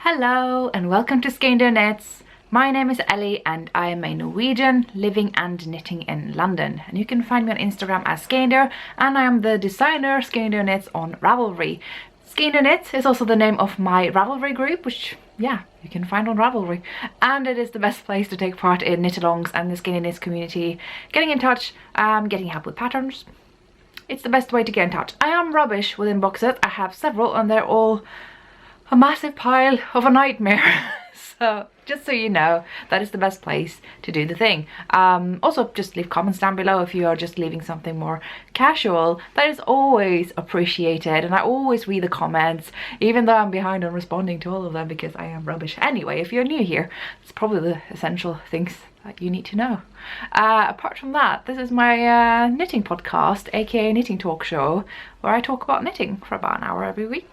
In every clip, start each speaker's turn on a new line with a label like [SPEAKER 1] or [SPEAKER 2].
[SPEAKER 1] Hello and welcome to Skeindeer Knits. My name is Ellie and I am a Norwegian living and knitting in London. And you can find me on Instagram as Skeindeer, and I am the designer Skeindeer Knits on Ravelry. Skeindeer Knits is also the name of my Ravelry group, which you can find on Ravelry. And it is the best place to take part in knit-alongs and the Skeindeer Knits community, getting in touch, getting help with patterns. It's the best way to get in touch. I am rubbish with inboxes. I have several and they're all a massive pile of a nightmare. So just so you know, that is the best place to do the thing. Also just leave comments down below if you are just leaving something more casual. That is always appreciated, and I always read the comments, even though I'm behind on responding to all of them because I am rubbish. Anyway, if you're new here, it's probably the essential things that you need to know. Apart from that, this is my knitting podcast, aka knitting talk show, where I talk about knitting for about an hour every week.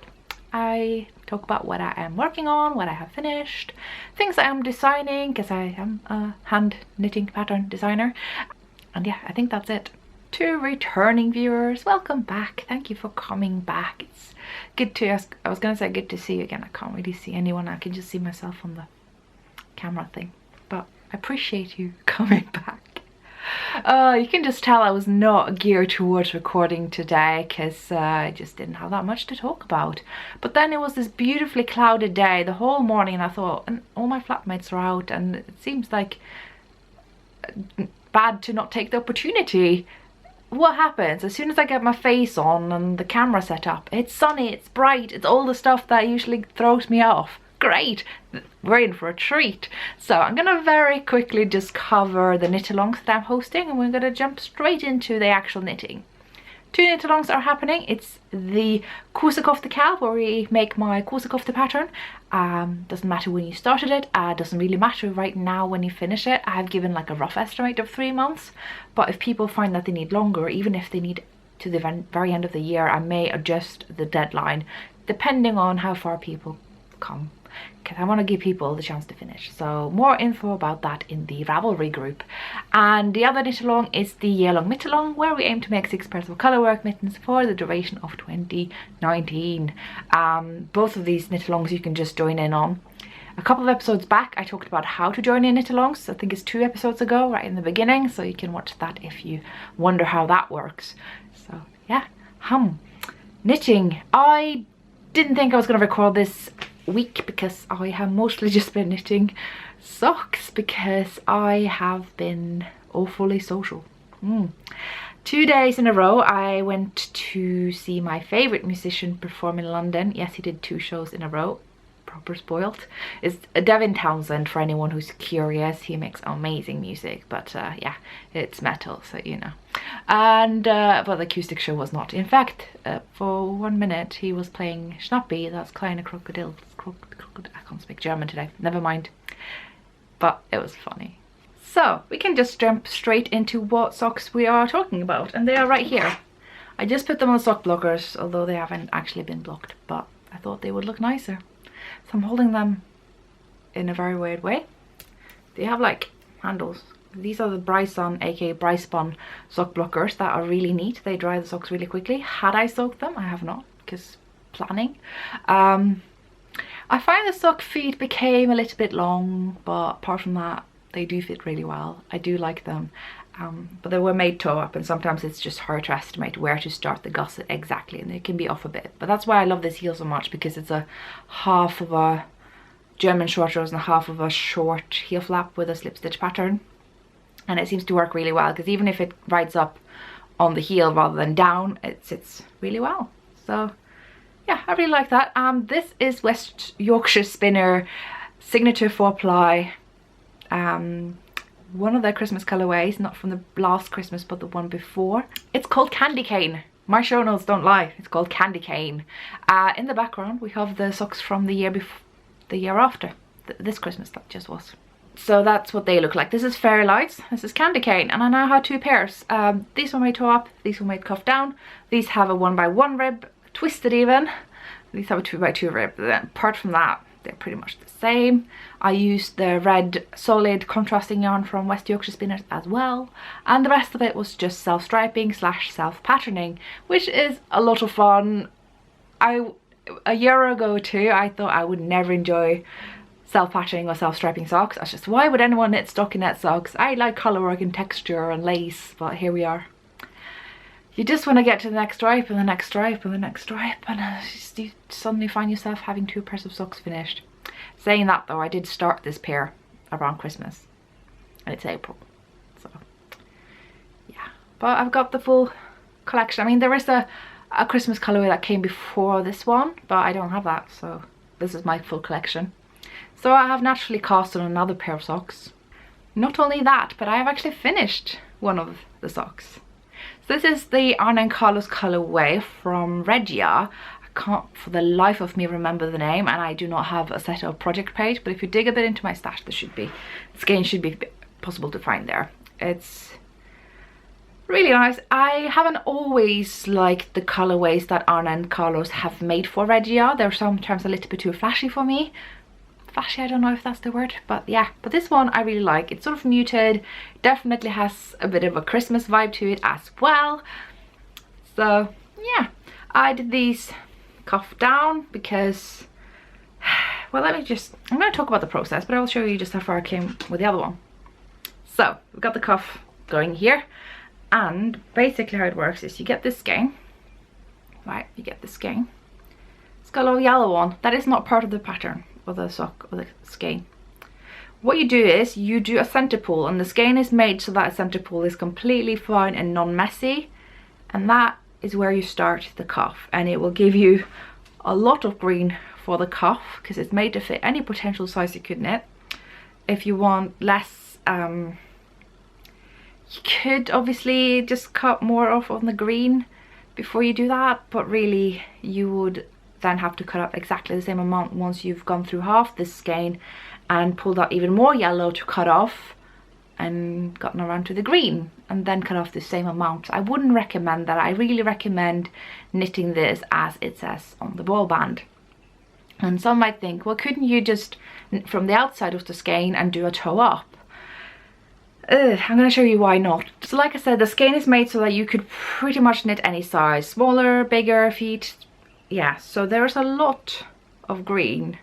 [SPEAKER 1] I talk about what I am working on, what I have finished, things I am designing, because I am a hand knitting pattern designer. And yeah, I think that's it. To returning viewers, welcome back. Thank you for coming back. It's good to, I was going to say good to see you again. I can't really see anyone. I can just see myself on the camera thing. But I appreciate you coming back. You can just tell I was not geared towards recording today because I just didn't have that much to talk about. But then it was this beautifully clouded day the whole morning, and I thought, and all my flatmates are out, and it seems like bad to not take the opportunity. What happens as soon as I get my face on and the camera set up? It's sunny, it's bright, it's all the stuff that usually throws me off. Great, we're in for a treat. So I'm gonna very quickly just cover the knit-alongs that I'm hosting, and we're gonna jump straight into the actual knitting. 2 knit-alongs are happening. It's the Kosekofte Cal, where we make my Kosekofte pattern. Doesn't matter when you started it, doesn't really matter right now when you finish it. I've given like a rough estimate of 3 months, but if people find that they need longer, even if they need to the very end of the year, I may adjust the deadline depending on how far people come, because I want to give people the chance to finish. So more info about that in the Ravelry group. And the other knit-along is the year-long knit-along, where we aim to make 6 pairs of colourwork mittens for the duration of 2019. Both of these knit-alongs you can just join in on. A couple of episodes back I talked about how to join in knit-alongs. I think it's 2 episodes ago, right in the beginning, so you can watch that if you wonder how that works. So yeah, knitting. I didn't think I was going to record this week because I have mostly just been knitting socks because I have been awfully social. 2 days in a row I went to see my favourite musician perform in London. Yes, he did 2 shows in a row. Proper spoilt. It's Devin Townsend, for anyone who's curious. He makes amazing music, but yeah, it's metal, so you know. And but the acoustic show was not. In fact, for 1 minute he was playing Schnappi, that's Kleine Krokodil. I can't speak German today, never mind. But it was funny. So we can just jump straight into what socks we are talking about, and they are right here. I just put them on sock blockers, although they haven't actually been blocked, but I thought they would look nicer. So I'm holding them in a very weird way. They have like handles. These are the Bryson, aka Bryspun sock blockers that are really neat. They dry the socks really quickly. Had I soaked them, I have not, because planning. I find the sock feet became a little bit long, but apart from that, they do fit really well. I do like them. But they were made toe up, and sometimes it's just hard to estimate where to start the gusset exactly, and they can be off a bit. But that's why I love this heel so much, because it's a half of a German short rose and a half of a short heel flap with a slip stitch pattern, and it seems to work really well, because even if it rides up on the heel rather than down, it sits really well. So yeah, I really like that. This is West Yorkshire Spinner Signature 4-ply. One of their Christmas colorways, not from the last Christmas but the one before. It's called Candy Cane. My show notes don't lie, it's called Candy Cane. In the background we have the socks from the year before, the year after, this Christmas that just was. So that's what they look like. This is Fairy Lights, this is Candy Cane, and I now have 2 pairs. These were made toe up, these were made cuff down. These have a 1x1 rib, twisted even. These have a 2x2 rib. Then apart from that, they're pretty much the same. I used the red solid contrasting yarn from West Yorkshire Spinners as well, and the rest of it was just self-striping / self-patterning, which is a lot of fun. a year ago too, I thought I would never enjoy self-patching or self-striping socks. I was just, why would anyone knit stockinette socks? I like colourwork and texture and lace, but here we are. You just want to get to the next stripe and the next stripe and the next stripe, and you suddenly find yourself having 2 pairs of socks finished. Saying that though, I did start this pair around Christmas, and it's April, so yeah. But I've got the full collection. I mean, there is a Christmas colourway that came before this one, but I don't have that, so this is my full collection. So I have naturally cast on another pair of socks. Not only that, but I have actually finished one of the socks. So this is the Arne & Carlos colorway from Regia. I can't for the life of me remember the name, and I do not have a set of project page, but if you dig a bit into my stash, the skein should be possible to find there. It's really nice. I haven't always liked the colorways that Arne & Carlos have made for Regia. They're sometimes a little bit too flashy for me. Flashy, I don't know if that's the word, but yeah. But this one I really like. It's sort of muted, definitely has a bit of a Christmas vibe to it as well. So yeah, I did these cuff down because, well, I'm going to talk about the process, but I'll show you just how far I came with the other one. So we've got the cuff going here, and basically how it works is you get this skein, right? You get this skein. It's got a little yellow one. That is not part of the pattern or the sock or the skein. What you do is you do a center pull, and the skein is made so that a center pull is completely fine and non-messy, and that is where you start the cuff, and it will give you a lot of green for the cuff because it's made to fit any potential size you could knit. If you want less, you could obviously just cut more off on the green before you do that, but really you would then have to cut up exactly the same amount once you've gone through half this skein and pulled out even more yellow to cut off and gotten around to the green, and then cut off the same amount. I wouldn't recommend that. I really recommend knitting this as it says on the ball band. And some might think, well, couldn't you just knit from the outside of the skein and do a toe up? I'm going to show you why not. So like I said, the skein is made so that you could pretty much knit any size, smaller, bigger feet. Yeah, so there's a lot of green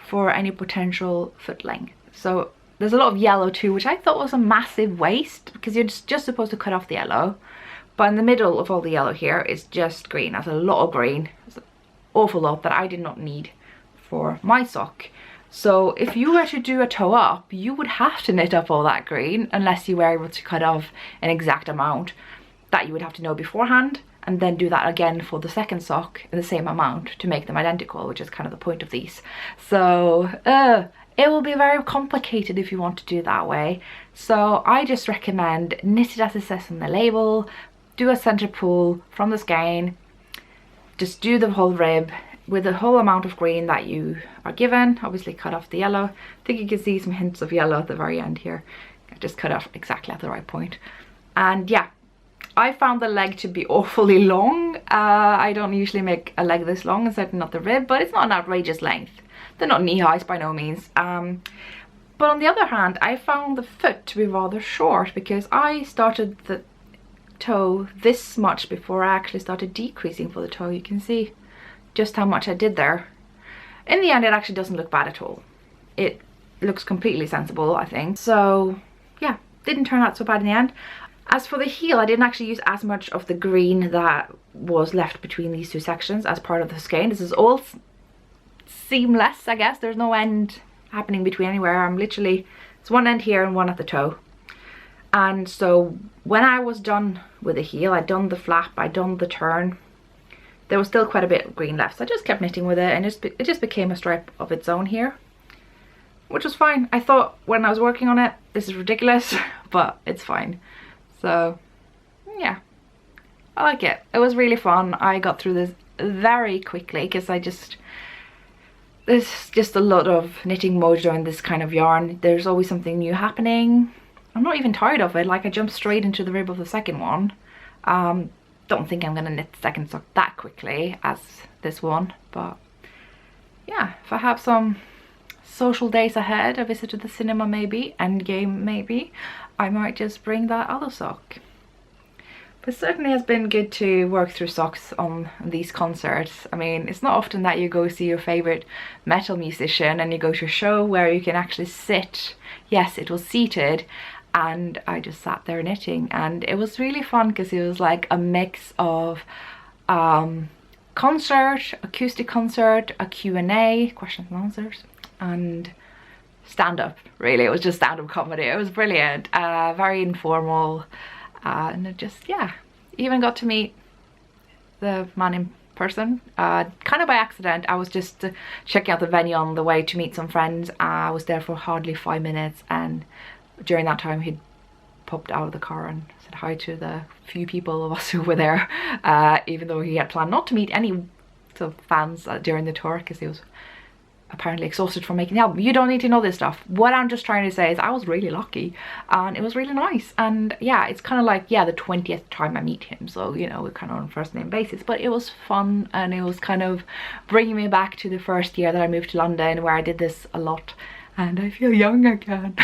[SPEAKER 1] for any potential foot length. So there's a lot of yellow too, which I thought was a massive waste because you're just supposed to cut off the yellow. But in the middle of all the yellow here is just green. That's a lot of green. It's an awful lot that I did not need for my sock. So if you were to do a toe up, you would have to knit up all that green unless you were able to cut off an exact amount that you would have to know beforehand, and then do that again for the second sock in the same amount to make them identical, which is kind of the point of these. So it will be very complicated if you want to do it that way. So I just recommend knit it as it says on the label, do a center pull from the skein, just do the whole rib with the whole amount of green that you are given. Obviously cut off the yellow. I think you can see some hints of yellow at the very end here. I just cut off exactly at the right point. And yeah, I found the leg to be awfully long. I don't usually make a leg this long, and certainly not the rib, but it's not an outrageous length. They're not knee highs by no means. But on the other hand, I found the foot to be rather short because I started the toe this much before I actually started decreasing for the toe. You can see just how much I did there. In the end, it actually doesn't look bad at all. It looks completely sensible, I think. So yeah, didn't turn out so bad in the end. As for the heel, I didn't actually use as much of the green that was left between these two sections as part of the skein. This is all seamless, I guess. There's no end happening between anywhere. I'm literally, it's one end here and one at the toe. And so when I was done with the heel, I'd done the flap, I'd done the turn. There was still quite a bit of green left, so I just kept knitting with it, and it just became a stripe of its own here, which was fine. I thought when I was working on it, this is ridiculous, but it's fine. So yeah, I like it. It was really fun. I got through this very quickly because there's just a lot of knitting mojo in this kind of yarn. There's always something new happening. I'm not even tired of it. Like, I jumped straight into the rib of the second one. Don't think I'm gonna knit the second sock that quickly as this one, but yeah, if I have some social days ahead, a visit to the cinema maybe, endgame maybe, I might just bring that other sock. But it certainly has been good to work through socks on these concerts. I mean, it's not often that you go see your favorite metal musician and you go to a show where you can actually sit. Yes, it was seated, and I just sat there knitting, and it was really fun because it was like a mix of concert, acoustic concert, a Q&A, questions and answers, and stand-up. Really, it was just stand-up comedy. It was brilliant, very informal. And it just, yeah, even got to meet the man in person, kind of by accident. I was just checking out the venue on the way to meet some friends. I was there for hardly 5 minutes, and during that time he'd popped out of the car and said hi to the few people of us who were there, even though he had planned not to meet any sort of fans during the tour because he was apparently exhausted from making the album. You don't need to know this stuff. What I'm just trying to say is I was really lucky, and it was really nice. And yeah, it's kind of like, yeah, the 20th time I meet him, so you know, we're kind of on a first name basis, but it was fun, and it was kind of bringing me back to the first year that I moved to London, where I did this a lot, and I feel young again.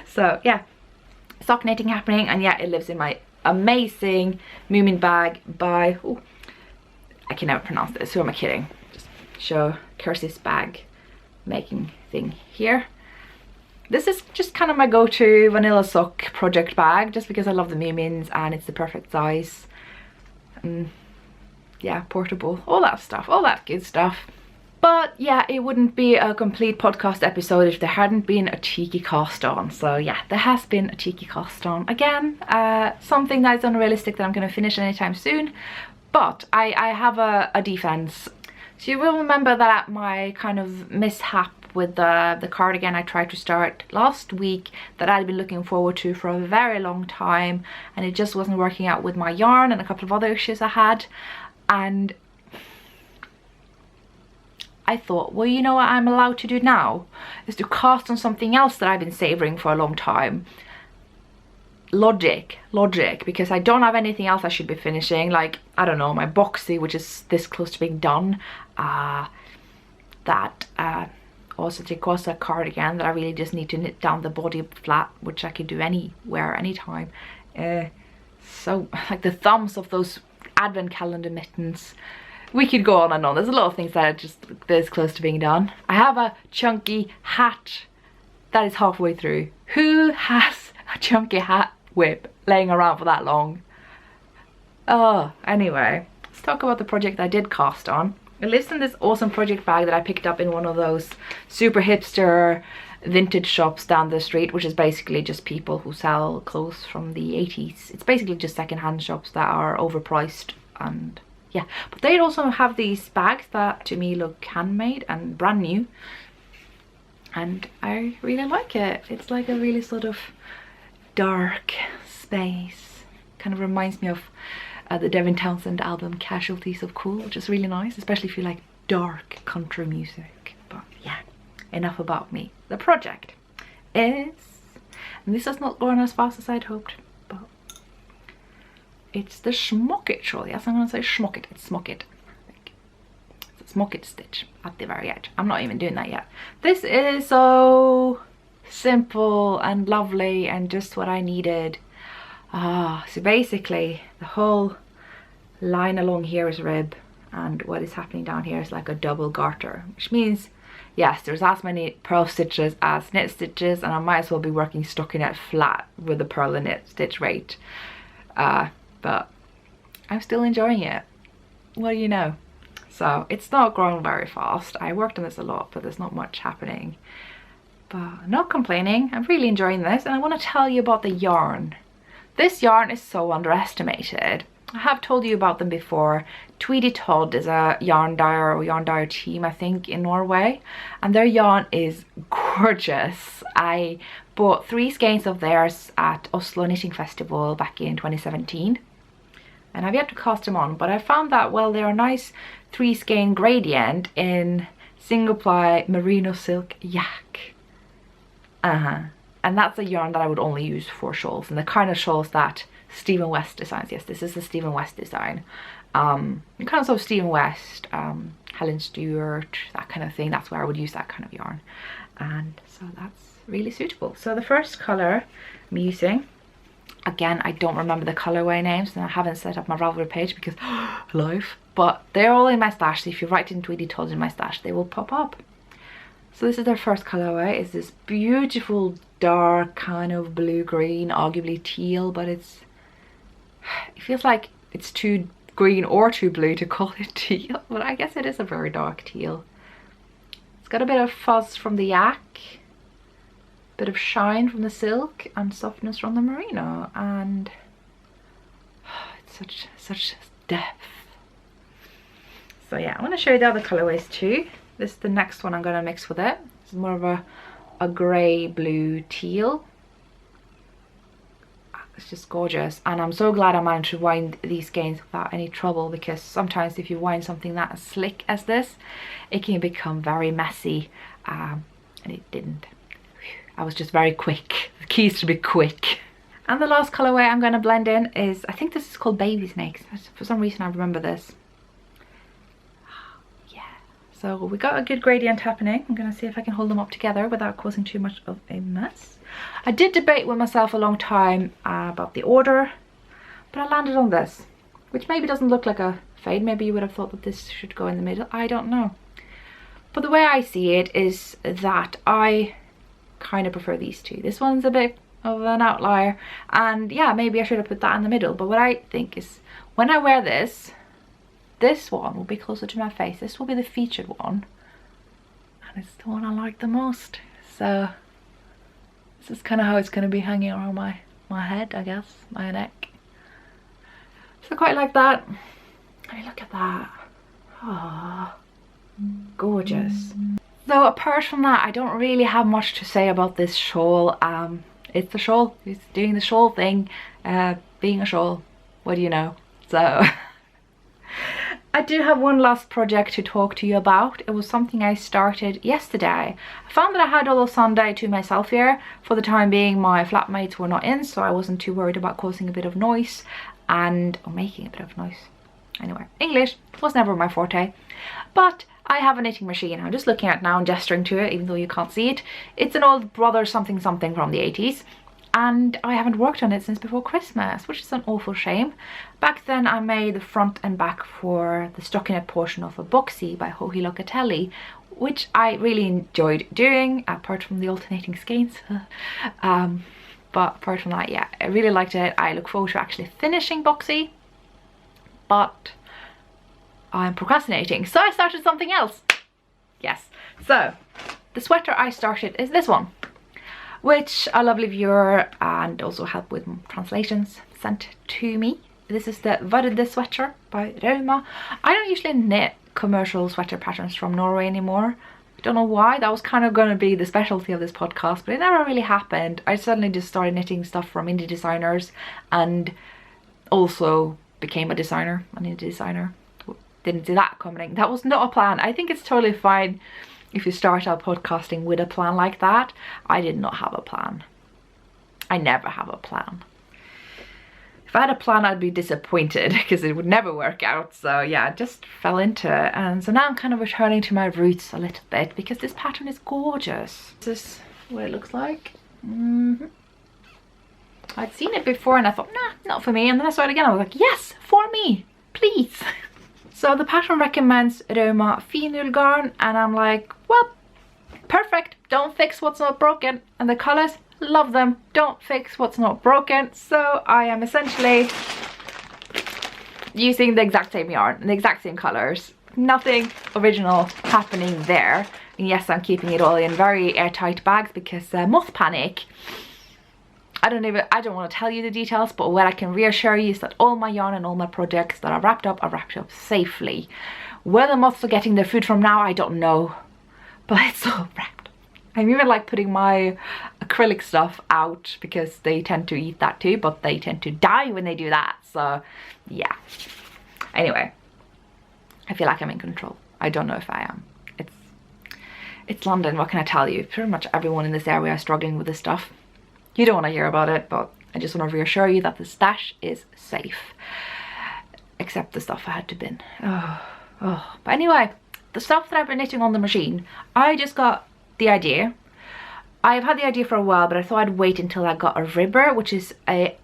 [SPEAKER 1] So yeah, sock knitting happening, and yeah, it lives in my amazing Moomin bag by, ooh, I can never pronounce this, who am I kidding? Show Kirsty's bag making thing here. This is just kind of my go-to vanilla sock project bag, just because I love the Moomins and it's the perfect size. Yeah, portable, all that stuff, all that good stuff. But yeah, it wouldn't be a complete podcast episode if there hadn't been a cheeky cast on. So yeah, there has been a cheeky cast on again, something that is unrealistic that I'm going to finish anytime soon. But I have a defense. So you will remember that my kind of mishap with the cardigan I tried to start last week, that I'd been looking forward to for a very long time, and it just wasn't working out with my yarn and a couple of other issues I had. And I thought, well, you know what I'm allowed to do now is to cast on something else that I've been savouring for a long time. Logic, because I don't have anything else I should be finishing, like, I don't know, my boxy, which is this close to being done, that also Tricosa cardigan that I really just need to knit down the body flat, which I could do anywhere, anytime. So like the thumbs of those advent calendar mittens. We could go on and on. There's a lot of things that are just this close to being done. I have a chunky hat that is halfway through. Who has a chunky hat whip laying around for that long? Oh, anyway, let's talk about the project I did cast on. It lives in this awesome project bag that I picked up in one of those super hipster vintage shops down the street, which is basically just people who sell clothes from the 80s. It's basically just secondhand shops that are overpriced, and yeah, but they also have these bags that to me look handmade and brand new, and I really like it. It's like a really sort of dark space, kind of reminds me of the Devin Townsend album Casualties of Cool, which is really nice, especially if you like dark country music. But yeah, enough about me. The project is, and this has not gone as fast as I'd hoped, but it's the Schmocket shawl. Yes, I'm gonna say Schmocket. It's Smocket. I think it's a Smocket stitch at the very edge. I'm not even doing that yet. This is so simple and lovely and just what I needed. So basically the whole line along here is rib, and what is happening down here is like a double garter, which means yes, there's as many purl stitches as knit stitches, and I might as well be working stockinette flat with the purl and knit stitch rate. But I'm still enjoying it. What do you know? So it's not growing very fast. I worked on this a lot, but there's not much happening. But not complaining. I'm really enjoying this, and I want to tell you about the yarn. This yarn is so underestimated. I have told you about them before. Tweedy Todd is a yarn dyer team, I think, in Norway, and their yarn is gorgeous. I bought 3 skeins of theirs at Oslo Knitting Festival back in 2017, and I've yet to cast them on, but I found that, well, they're a nice 3 skein gradient in single ply merino silk yak. And that's a yarn that I would only use for shawls, and the kind of shawls that Stephen West designs. Yes, this is the Stephen West design. Kind of sort of Stephen West, Helen Stewart, that kind of thing. That's where I would use that kind of yarn, and so that's really suitable. So the first color I'm using Again, I don't remember the colorway names and I haven't set up my Ravelry page because life. But they're all in my stash, so if you write in Tweety Toes in my stash, they will pop up. So this is their first colorway. It's this beautiful dark kind of blue-green, arguably teal, but it feels like it's too green or too blue to call it teal, but I guess it is a very dark teal. It's got a bit of fuzz from the yak, bit of shine from the silk, and softness from the merino, and it's such depth. So yeah, I want to show you the other colorways too. This is the next one I'm going to mix with it. It's more of a grey blue teal. It's just gorgeous, and I'm so glad I managed to wind these skeins without any trouble, because sometimes if you wind something that slick as this, it can become very messy, and it didn't. I was just very quick. The key is to be quick. And the last colorway I'm going to blend in is, I think this is called Baby Snakes. For some reason I remember this. Yeah. So we got a good gradient happening. I'm going to see if I can hold them up together without causing too much of a mess. I did debate with myself a long time about the order, but I landed on this, which maybe doesn't look like a fade. Maybe you would have thought that this should go in the middle. I don't know. But the way I see it is that I kind of prefer these two. This one's a bit of an outlier, and yeah, maybe I should have put that in the middle. But what I think is, when I wear this one will be closer to my face. This will be the featured one, and it's the one I like the most. So this is kind of how it's going to be hanging around my head, I guess, my neck. So I quite like that. I mean, look at that. Oh, gorgeous. So apart from that, I don't really have much to say about this shawl. It's the shawl. It's doing the shawl thing. Being a shawl. What do you know? So I do have one last project to talk to you about. It was something I started yesterday. I found that I had all of Sunday to myself here. For the time being, my flatmates were not in, so I wasn't too worried about causing a bit of noise or making a bit of noise. Anyway, English was never my forte, but I have a knitting machine. I'm just looking at it now and gesturing to it, even though you can't see it. It's an old brother something something from the 80s. And I haven't worked on it since before Christmas, which is an awful shame. Back then I made the front and back for the stockinette portion of a boxy by Joji Locatelli, which I really enjoyed doing, apart from the alternating skeins. But apart from that, yeah, I really liked it. I look forward to actually finishing boxy, but I'm procrastinating, so I started something else. Yes, so the sweater I started is this one, which a lovely viewer and also help with translations sent to me. This is the Varde sweater by Regia. I don't usually knit commercial sweater patterns from Norway anymore. I don't know why. That was kind of going to be the specialty of this podcast, but it never really happened. I suddenly just started knitting stuff from indie designers and also became an indie designer. Didn't see that coming. That was not a plan. I think it's totally fine if you start out podcasting with a plan like that. I did not have a plan. I never have a plan. If I had a plan, I'd be disappointed because it would never work out. So yeah, I just fell into it. And so now I'm kind of returning to my roots a little bit because this pattern is gorgeous. This is what it looks like. I'd seen it before and I thought, nah, not for me. And then I saw it again. I was like, yes, for me, please. So the pattern recommends Reuma Finul garn, and I'm like, well, perfect. Don't fix what's not broken. And the colors, love them. Don't fix what's not broken. So I am essentially using the exact same yarn, the exact same colors. Nothing original happening there. And yes, I'm keeping it all in very airtight bags because moth panic. I don't want to tell you the details, but what I can reassure you is that all my yarn and all my projects that are wrapped up safely. Where the moths are getting their food from now, I don't know, but it's all wrapped. I'm even like putting my acrylic stuff out because they tend to eat that too, but they tend to die when they do that. So yeah. Anyway, I feel like I'm in control. I don't know if I am. It's London, what can I tell you? Pretty much everyone in this area is struggling with this stuff. You don't want to hear about it, but I just want to reassure you that the stash is safe. Except the stuff I had to bin. But anyway, the stuff that I've been knitting on the machine, I just got the idea. I've had the idea for a while, but I thought I'd wait until I got a ribber, which is a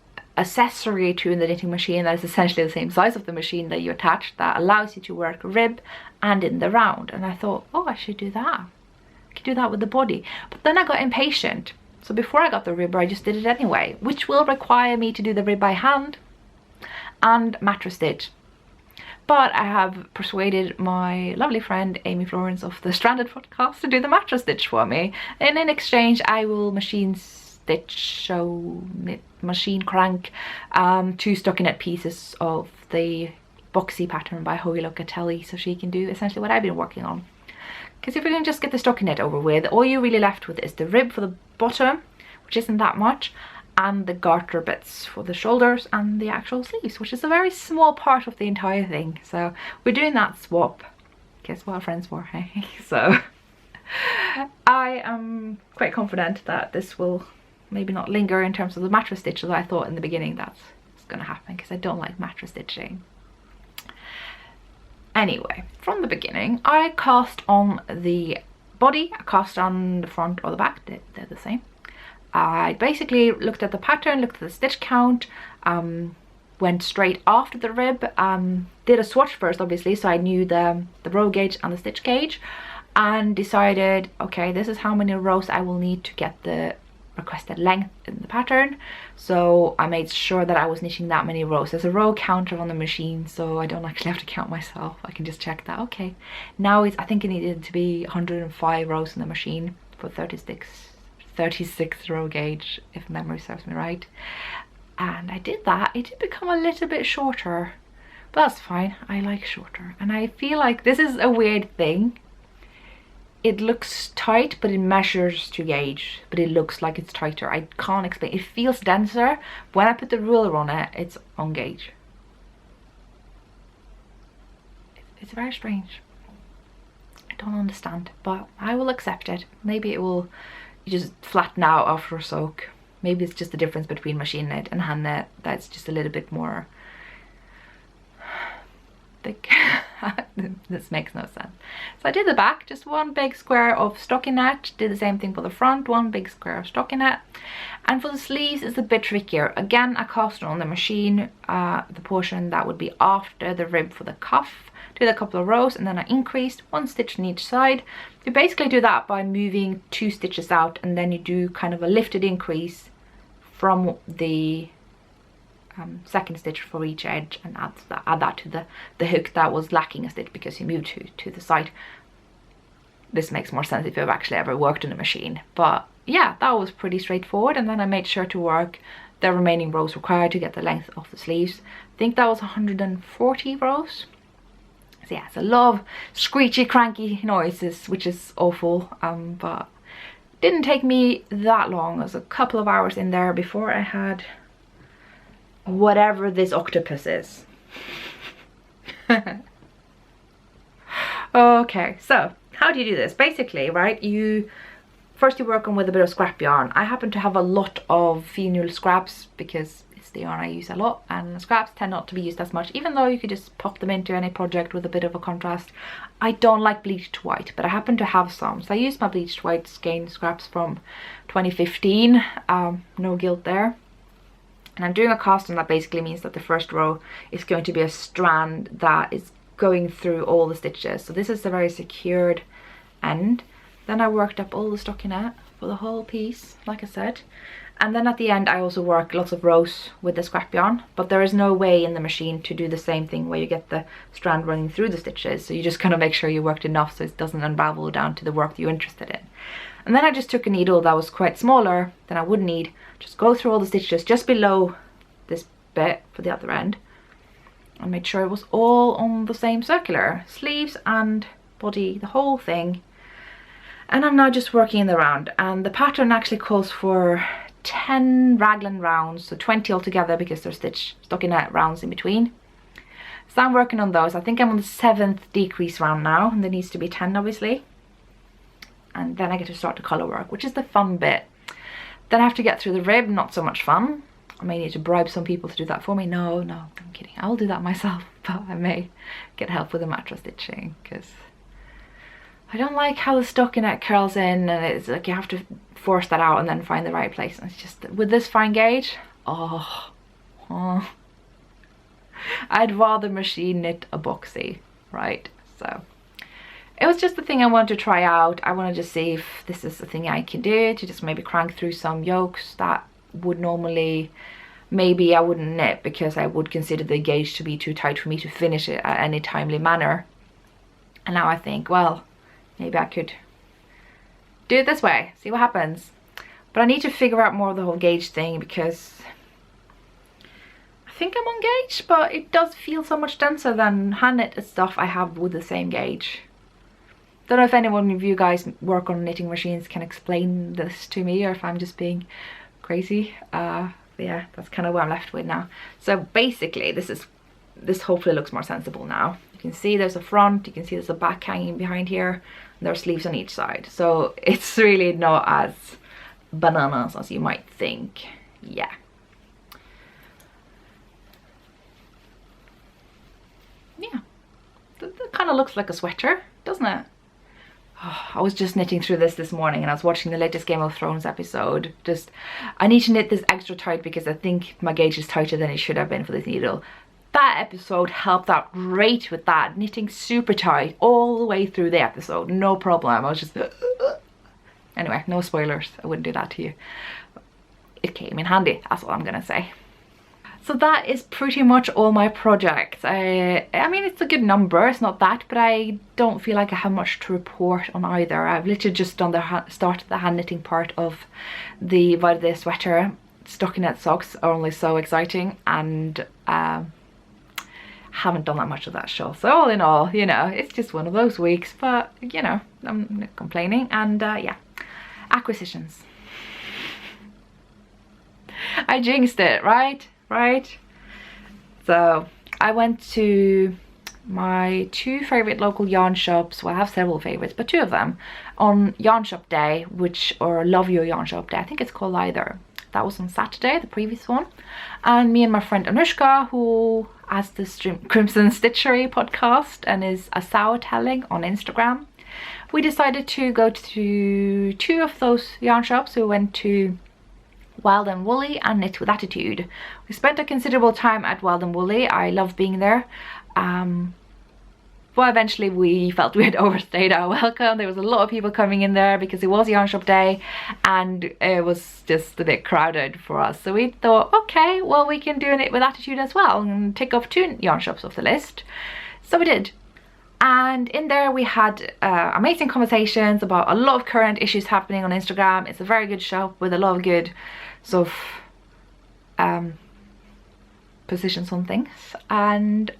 [SPEAKER 1] accessory to the knitting machine that is essentially the same size of the machine that you attach, that allows you to work rib and in the round. And I thought, oh, I should do that. I could do that with the body. But then I got impatient. So before I got the rib, I just did it anyway, which will require me to do the rib by hand and mattress stitch. But I have persuaded my lovely friend Amy Florence of the Stranded podcast to do the mattress stitch for me. And in exchange, I will machine stitch, machine crank 2 stockinette pieces of the boxy pattern by Howie Locatelli, so she can do essentially what I've been working on. Because if we can just get the stockinette over with, all you're really left with is the rib for the bottom, which isn't that much, and the garter bits for the shoulders and the actual sleeves, which is a very small part of the entire thing. So we're doing that swap. Guess what our friends were, hey? So I am quite confident that this will maybe not linger in terms of the mattress stitch, as I thought in the beginning that's going to happen, because I don't like mattress stitching. Anyway, from the beginning, I cast on the body, I cast on the front or the back, they're the same. I basically looked at the pattern, looked at the stitch count, went straight after the rib, did a swatch first obviously, so I knew the row gauge and the stitch gauge, and decided, okay, this is how many rows I will need to get the requested length in the pattern. So I made sure that I was knitting that many rows. There's a row counter on the machine, so I don't actually have to count myself. I can just check that. Okay, now I think it needed to be 105 rows in the machine for 36 row gauge, if memory serves me right. And I did that. It did become a little bit shorter, but that's fine. I like shorter, and I feel like this is a weird thing. It looks tight, but it measures to gauge, but it looks like it's tighter. I can't explain. It feels denser. When I put the ruler on it, it's on gauge. It's very strange. I don't understand, but I will accept it. Maybe it will just flatten out after a soak. Maybe it's just the difference between machine knit and hand knit that's just a little bit more thick. This makes no sense. So I did the back, just one big square of stockinette, did the same thing for the front, one big square of stockinette. And for the sleeves it's a bit trickier. Again, I cast on the machine the portion that would be after the rib for the cuff, did a couple of rows, and then I increased 1 stitch on each side. You basically do that by moving 2 stitches out, and then you do kind of a lifted increase from the second stitch for each edge, and add that to the hook that was lacking a stitch because you moved to the side. This makes more sense if you've actually ever worked on a machine, but yeah, that was pretty straightforward. And then I made sure to work the remaining rows required to get the length of the sleeves. I think that was 140 rows. So yeah, it's a lot of screechy cranky noises, which is awful, but didn't take me that long. It was a couple of hours in there before I had whatever this octopus is. Okay, so how do you do this? Basically, right, first you work on with a bit of scrap yarn. I happen to have a lot of fenule scraps because it's the yarn I use a lot, and scraps tend not to be used as much, even though you could just pop them into any project with a bit of a contrast. I don't like bleached white, but I happen to have some, so I used my bleached white skein scraps from 2015. No guilt there. And I'm doing a cast on that basically means that the first row is going to be a strand that is going through all the stitches. So this is a very secured end. Then I worked up all the stockinette for the whole piece, like I said. And then at the end I also work lots of rows with the scrap yarn, but there is no way in the machine to do the same thing where you get the strand running through the stitches. So you just kind of make sure you worked enough so it doesn't unravel down to the work that you're interested in. And then I just took a needle that was quite smaller than I would need, just go through all the stitches just below this bit for the other end, and made sure it was all on the same circular, sleeves and body, the whole thing. And I'm now just working in the round, and the pattern actually calls for 10 raglan rounds, so 20 altogether because there's stockinette rounds in between. So I'm working on those. I think I'm on the 7th decrease round now, and there needs to be 10 obviously. And then I get to start the color work, which is the fun bit. Then I have to get through the rib, not so much fun. I may need to bribe some people to do that for me. No, I'm kidding. I'll do that myself, but I may get help with the mattress stitching because I don't like how the stockinette curls in, and it's like you have to force that out and then find the right place. And it's just, with this fine gauge, oh, I'd rather machine knit a boxy, right? So it was just the thing I wanted to try out. I wanted to see if this is the thing I can do, to just maybe crank through some yokes that would normally, maybe I wouldn't knit because I would consider the gauge to be too tight for me to finish it at any timely manner. And now I think, well, maybe I could do it this way, see what happens. But I need to figure out more of the whole gauge thing, because I think I'm on gauge, but it does feel so much denser than hand knit stuff I have with the same gauge. Don't know if anyone of you guys work on knitting machines can explain this to me, or if I'm just being crazy. Yeah, that's kind of what I'm left with now. So basically this hopefully looks more sensible now. You can see there's a front, you can see there's a back hanging behind here, and there are sleeves on each side. So it's really not as bananas as you might think. Yeah. Yeah, that kind of looks like a sweater, doesn't it? Oh, I was just knitting through this morning, and I was watching the latest Game of Thrones episode. I need to knit this extra tight because I think my gauge is tighter than it should have been for this needle. That episode helped out great with that, knitting super tight all the way through the episode, no problem. I was just anyway, no spoilers, I wouldn't do that to you. It came in handy, that's all I'm gonna say. So that is pretty much all my projects. I mean, it's a good number, it's not that, but I don't feel like I have much to report on either. I've literally just done started the hand knitting part of the Varde sweater. Stockinette socks are only so exciting, and haven't done that much of that shawl. So all in all, you know, it's just one of those weeks, but you know, I'm not complaining. And yeah, acquisitions. I jinxed it, right? So I went to my two favorite local yarn shops. Well, I have several favorites, but two of them on yarn shop day, or love your yarn shop day, I think it's called either. That was on Saturday, the previous one. And me and my friend Anushka, who has the Crimson Stitchery podcast and is a sour telling on Instagram, we decided to go to two of those yarn shops. We went to Wild and Woolly and Knit with Attitude. We spent a considerable time at Wild and Woolly. I love being there. But eventually we felt we had overstayed our welcome. There was a lot of people coming in there because it was yarn shop day, and it was just a bit crowded for us. So we thought, okay, well, we can do Knit with Attitude as well and tick off two yarn shops off the list. So we did. And in there we had amazing conversations about a lot of current issues happening on Instagram. It's a very good shop with a lot of good sort of positions on things, and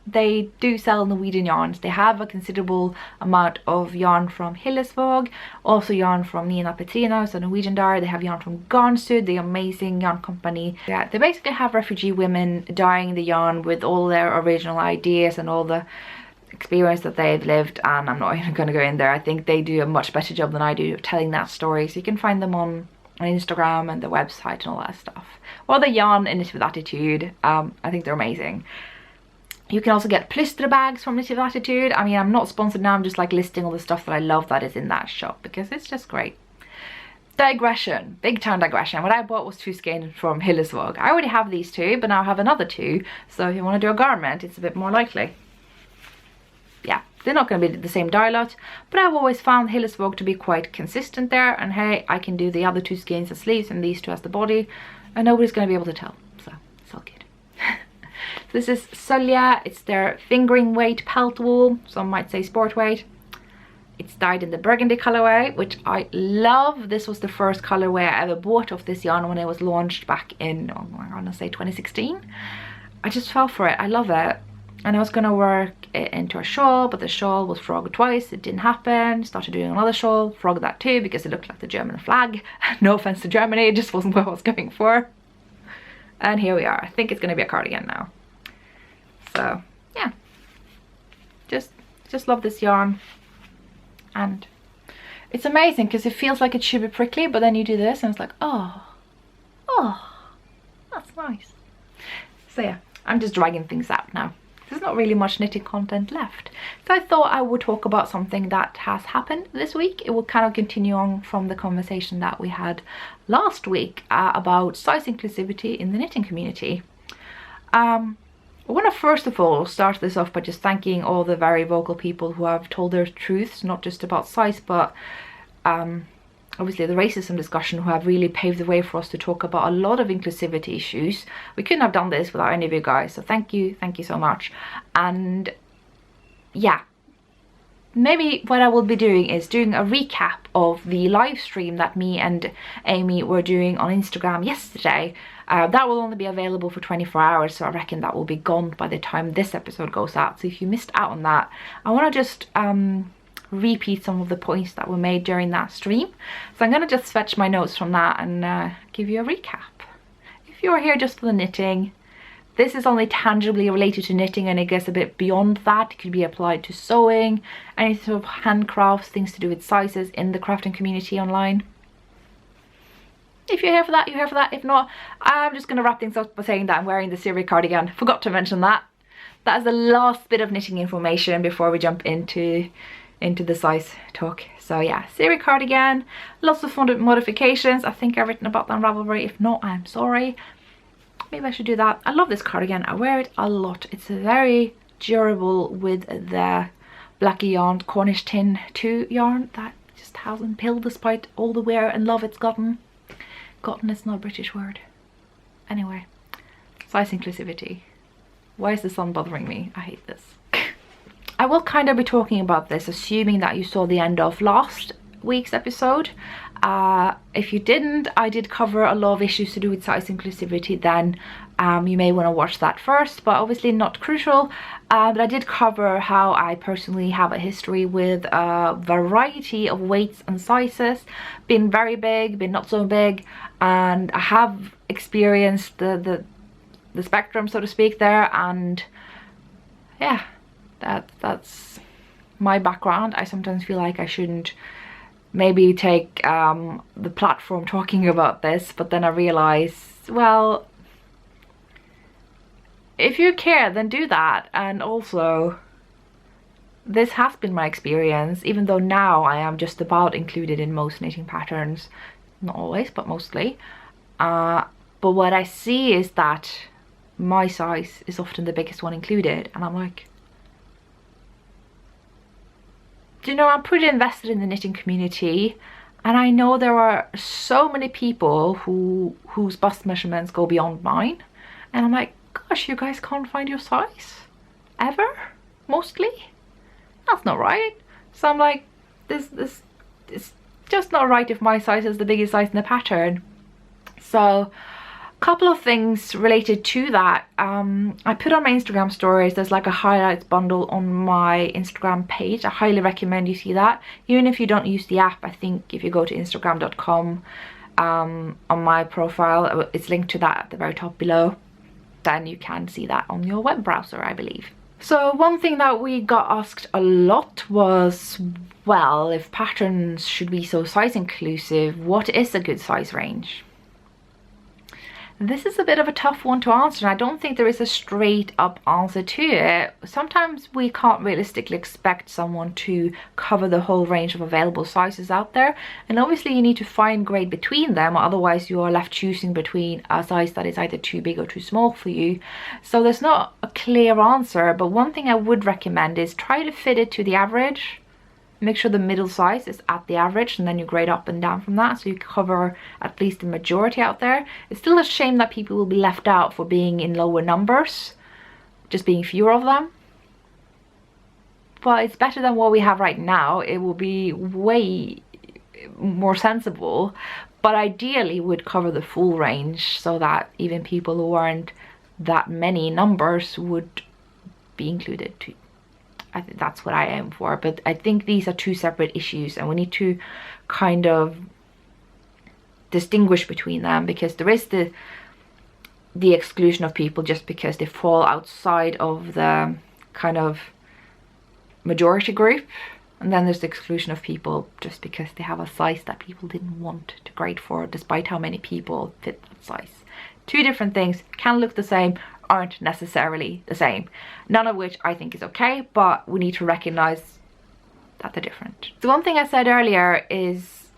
[SPEAKER 1] they do sell Norwegian yarns. They have a considerable amount of yarn from Hillesvåg, also yarn from Nina Petrina, so Norwegian dye. They have yarn from Garnsud, the amazing yarn company. Yeah, they basically have refugee women dyeing the yarn with all their original ideas and all the experience that they've lived, and I'm not even going to go in there. I think they do a much better job than I do of telling that story, so you can find them on Instagram and the website and all that stuff. Or the yarn in Knit with Attitude, I think they're amazing. You can also get plystre bags from Knit with Attitude. I mean, I'm not sponsored now, I'm just like listing all the stuff that I love that is in that shop because it's just great. Digression, big time digression. What I bought was two skeins from Hillesvåg. I already have these two, but now I have another two, so if you want to do a garment, it's a bit more likely. Yeah, they're not going to be the same dye lot, but I've always found Hillesvåg to be quite consistent there, and hey, I can do the other two skeins as sleeves and these two as the body, and nobody's going to be able to tell, so it's all good. This is Sølje. It's their fingering weight pelt wool, some might say sport weight. It's dyed in the burgundy colorway, which I love. This was the first colorway I ever bought of this yarn when it was launched back in, oh, I'm gonna say 2016. I just fell for it, I love it. And I was gonna work it into a shawl, but the shawl was frogged twice, it didn't happen. Started doing another shawl, frogged that too because it looked like the German flag. No offense to Germany, it just wasn't what I was going for. And here we are. I think it's gonna be a cardigan now. So yeah, just love this yarn, and it's amazing because it feels like it should be prickly, but then you do this and it's like, oh, that's nice. So yeah, I'm just dragging things out now. There's not really much knitting content left, so I thought I would talk about something that has happened this week. It will kind of continue on from the conversation that we had last week about size inclusivity in the knitting community. I want to first of all start this off by just thanking all the very vocal people who have told their truths, not just about size, but obviously the racism discussion, who have really paved the way for us to talk about a lot of inclusivity issues. We couldn't have done this without any of you guys, so thank you so much. And yeah, maybe what I will be doing is doing a recap of the live stream that me and Amy were doing on Instagram yesterday. That will only be available for 24 hours, so I reckon that will be gone by the time this episode goes out. So if you missed out on that, I want to just repeat some of the points that were made during that stream. So I'm going to just fetch my notes from that and give you a recap. If you're here just for the knitting, this is only tangibly related to knitting, and I guess a bit beyond that. It could be applied to sewing, any sort of handcrafts, things to do with sizes in the crafting community online. If you're here for that, you're here for that. If not, I'm just going to wrap things up by saying that I'm wearing the Siri cardigan. Forgot to mention that. That is the last bit of knitting information before we jump into the size talk. So yeah, Siri cardigan, lots of fun modifications. I think I've written about that on Ravelry. If not, I'm sorry. Maybe I should do that. I love this cardigan. I wear it a lot. It's very durable with the Blackie yarn, Cornish tin 2 yarn that just hasn't pilled despite all the wear and love it's gotten. Gotten is not a British word. Anyway, size inclusivity. Why is the sun bothering me? I hate this. I will kind of be talking about this, assuming that you saw the end of last week's episode. If you didn't, I did cover a lot of issues to do with size inclusivity then. You may want to watch that first, but obviously not crucial. But I did cover how I personally have a history with a variety of weights and sizes. Been very big, been not so big, and I have experienced the spectrum, so to speak, there. And yeah, that's my background. I sometimes feel like I shouldn't maybe take the platform talking about this, but then I realize, well, if you care, then do that. And also, this has been my experience, even though now I am just about included in most knitting patterns. Not always, but mostly. But what I see is that my size is often the biggest one included, and I'm like, you know, I'm pretty invested in the knitting community, and I know there are so many people whose bust measurements go beyond mine, and I'm like, gosh, you guys can't find your size ever, mostly. That's not right. So I'm like, this it's just not right if my size is the biggest size in the pattern. So couple of things related to that. I put on my Instagram stories, there's like a highlights bundle on my Instagram page. I highly recommend you see that, even if you don't use the app. I think if you go to instagram.com, on my profile, it's linked to that at the very top below, then you can see that on your web browser, I believe. So one thing that we got asked a lot was, well, if patterns should be so size inclusive, what is a good size range? This is a bit of a tough one to answer, and I don't think there is a straight up answer to it. Sometimes we can't realistically expect someone to cover the whole range of available sizes out there, and obviously you need to find grade between them, otherwise you are left choosing between a size that is either too big or too small for you. So there's not a clear answer, but one thing I would recommend is try to fit it to the average. Make sure the middle size is at the average, and then you grade up and down from that, so you cover at least the majority out there. It's still a shame that people will be left out for being in lower numbers, just being fewer of them. But it's better than what we have right now. It will be way more sensible, but ideally would cover the full range so that even people who aren't that many numbers would be included too. I think that's what I aim for, but I think these are two separate issues, and we need to kind of distinguish between them, because there is the exclusion of people just because they fall outside of the kind of majority group, and then there's the exclusion of people just because they have a size that people didn't want to grade for, despite how many people fit that size. Two different things, can look the same, aren't necessarily the same, none of which I think is okay, but we need to recognize that they're different. So one thing I said earlier is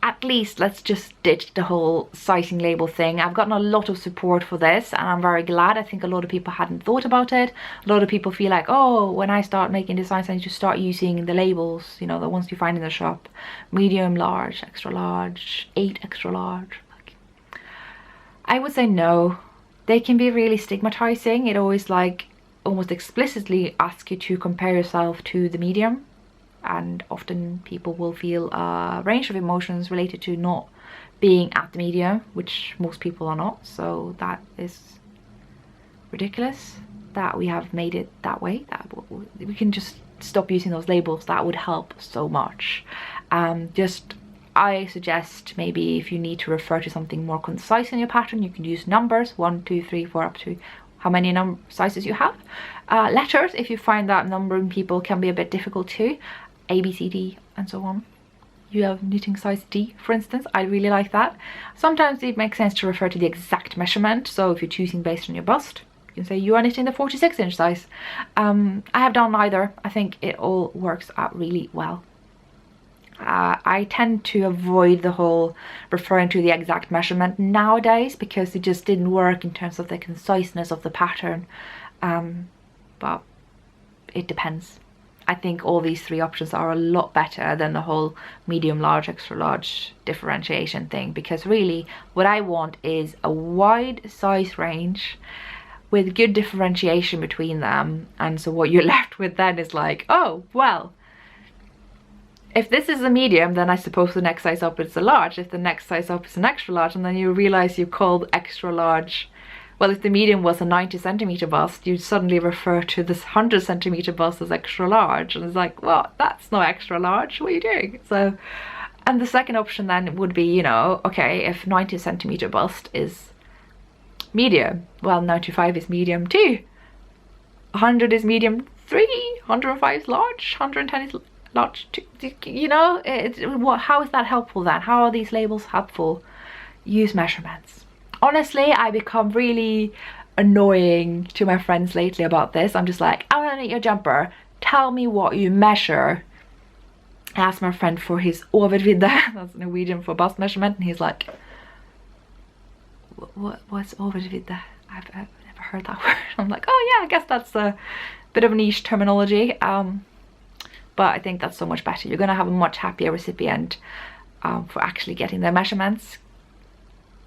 [SPEAKER 1] at least let's just ditch the whole sizing label thing. I've gotten a lot of support for this and I'm very glad. I think a lot of people hadn't thought about it. A lot of people feel like, oh, when I start making designs I need to start using the labels, you know, the ones you find in the shop. Medium, large, extra large, 8 extra large. Like, I would say no. They can be really stigmatizing. It always like almost explicitly asks you to compare yourself to the medium. And often people will feel a range of emotions related to not being at the medium, which most people are not. So that is ridiculous that we have made it that way. That we can just stop using those labels. That would help so much. I suggest maybe if you need to refer to something more concise in your pattern, you can use numbers 1, 2, 3, 4 up to how many sizes you have. Letters, if you find that numbering people can be a bit difficult too. A, B, C, D, and so on. You have knitting size D, for instance. I really like that. Sometimes it makes sense to refer to the exact measurement. So if you're choosing based on your bust, you can say you are knitting the 46-inch size. I have done neither. I think it all works out really well. I tend to avoid the whole referring to the exact measurement nowadays because it just didn't work in terms of the conciseness of the pattern. But it depends. I think all these 3 options are a lot better than the whole medium, large, extra large differentiation thing, because really what I want is a wide size range with good differentiation between them. And so what you're left with then is like, oh, well, if this is a medium, then I suppose the next size up is a large. If the next size up is an extra large, and then you realize you called extra large. Well, if the medium was a 90 centimeter bust, you'd suddenly refer to this 100 centimeter bust as extra large. And it's like, well, that's not extra large. What are you doing? So, and the second option then would be, you know, okay, if 90 centimeter bust is medium, well, 95 is medium 2. 100 is medium 3. 105 is large. 110 is large 2. You know, how is that helpful then? How are these labels helpful? Use measurements. Honestly, I become really annoying to my friends lately about this. I'm just like, I want to knit your jumper. Tell me what you measure. I asked my friend for his overvidde, that's Norwegian for bust measurement, and he's like, what's overvidde? I've never heard that word. I'm like, oh yeah, I guess that's a bit of a niche terminology. But I think that's so much better. You're going to have a much happier recipient for actually getting their measurements.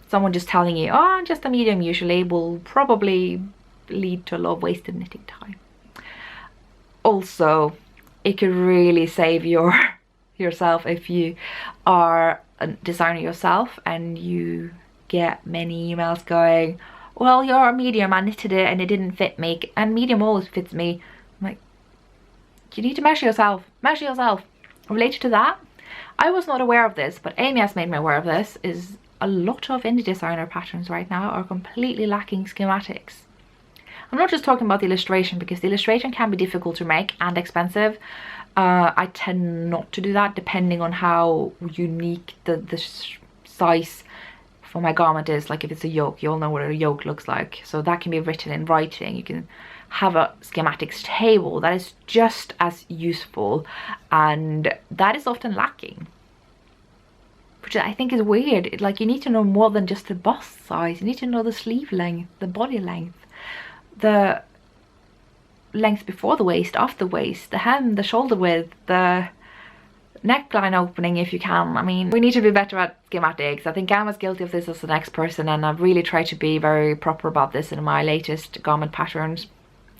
[SPEAKER 1] Someone just telling you, oh, just a medium usually, will probably lead to a lot of wasted knitting time. Also, it could really save yourself if you are a designer yourself and you get many emails going, well, you're a medium, I knitted it and it didn't fit me, and medium always fits me. I'm like, you need to measure yourself. Measure yourself. Related to that, I was not aware of this, but Amy has made me aware of this, is a lot of indie designer patterns right now are completely lacking schematics. I'm not just talking about the illustration, because the illustration can be difficult to make and expensive. I tend not to do that depending on how unique the size for my garment is. Like if it's a yoke, you all know what a yoke looks like. So that can be written in writing. You can have a schematics table that is just as useful, and that is often lacking. Which I think is weird. Like, you need to know more than just the bust size. You need to know the sleeve length, the body length, the length before the waist, after the waist, the hem, the shoulder width, the neckline opening if you can. I mean, we need to be better at schematics. I think I'm as guilty of this as the next person, and I've really tried to be very proper about this in my latest garment patterns,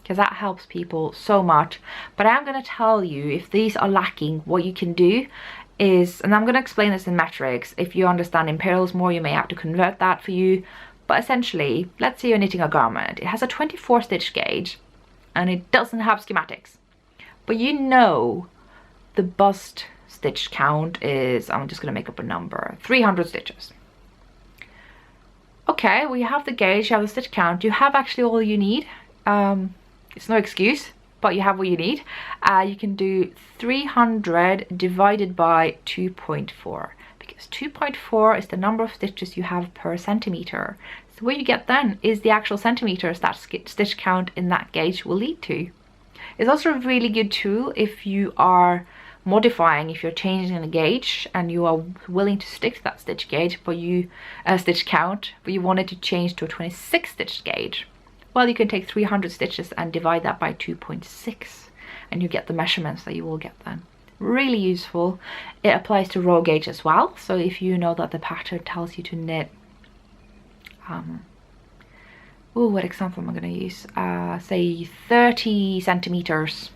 [SPEAKER 1] because that helps people so much. But I'm going to tell you, if these are lacking, what you can do is, and I'm going to explain this in metrics. If you understand imperials more, you may have to convert that for you. But essentially, let's say you're knitting a garment. It has a 24 stitch gauge and it doesn't have schematics, but you know the bust stitch count is, I'm just going to make up a number, 300 stitches. Okay, well, you have the gauge, you have the stitch count, you have actually all you need. It's no excuse, but you have what you need. You can do 300 divided by 2.4, because 2.4 is the number of stitches you have per centimeter. So what you get then is the actual centimeters that stitch count in that gauge will lead to. It's also a really good tool if you are modifying, if you're changing the gauge and you are willing to stick to that stitch gauge, but you stitch count, but you wanted to change to a 26 stitch gauge, well, you can take 300 stitches and divide that by 2.6 and you get the measurements that you will get then. Really useful. It applies to row gauge as well, so if you know that the pattern tells you to knit what example am I going to use? Say 30 centimeters,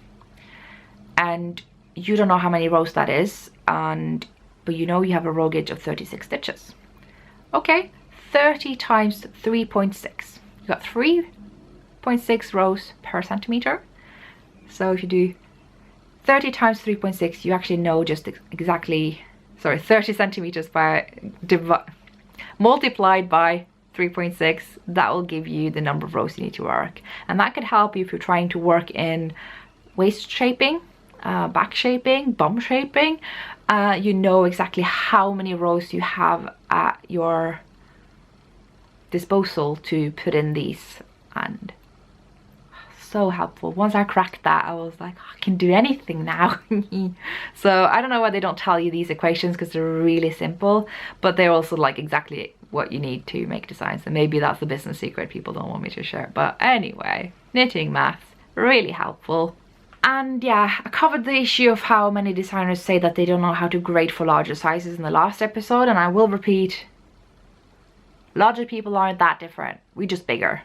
[SPEAKER 1] and you don't know how many rows that is, but you know you have a row gauge of 36 stitches. Okay, 30 times 3.6. You got 3.6 rows per centimeter. So if you do 30 times 3.6, you actually know just exactly, sorry, 30 centimeters by multiplied by 3.6, that will give you the number of rows you need to work. And that could help you if you're trying to work in waist shaping, back shaping, bum shaping. You know exactly how many rows you have at your disposal to put in these, and so helpful. Once I cracked that, I was like, oh, I can do anything now. So I don't know why they don't tell you these equations, because they're really simple, but they're also like exactly what you need to make designs, and maybe that's the business secret people don't want me to share. But anyway, knitting maths, really helpful. And yeah, I covered the issue of how many designers say that they don't know how to grade for larger sizes in the last episode, and I will repeat, larger people aren't that different, we're just bigger.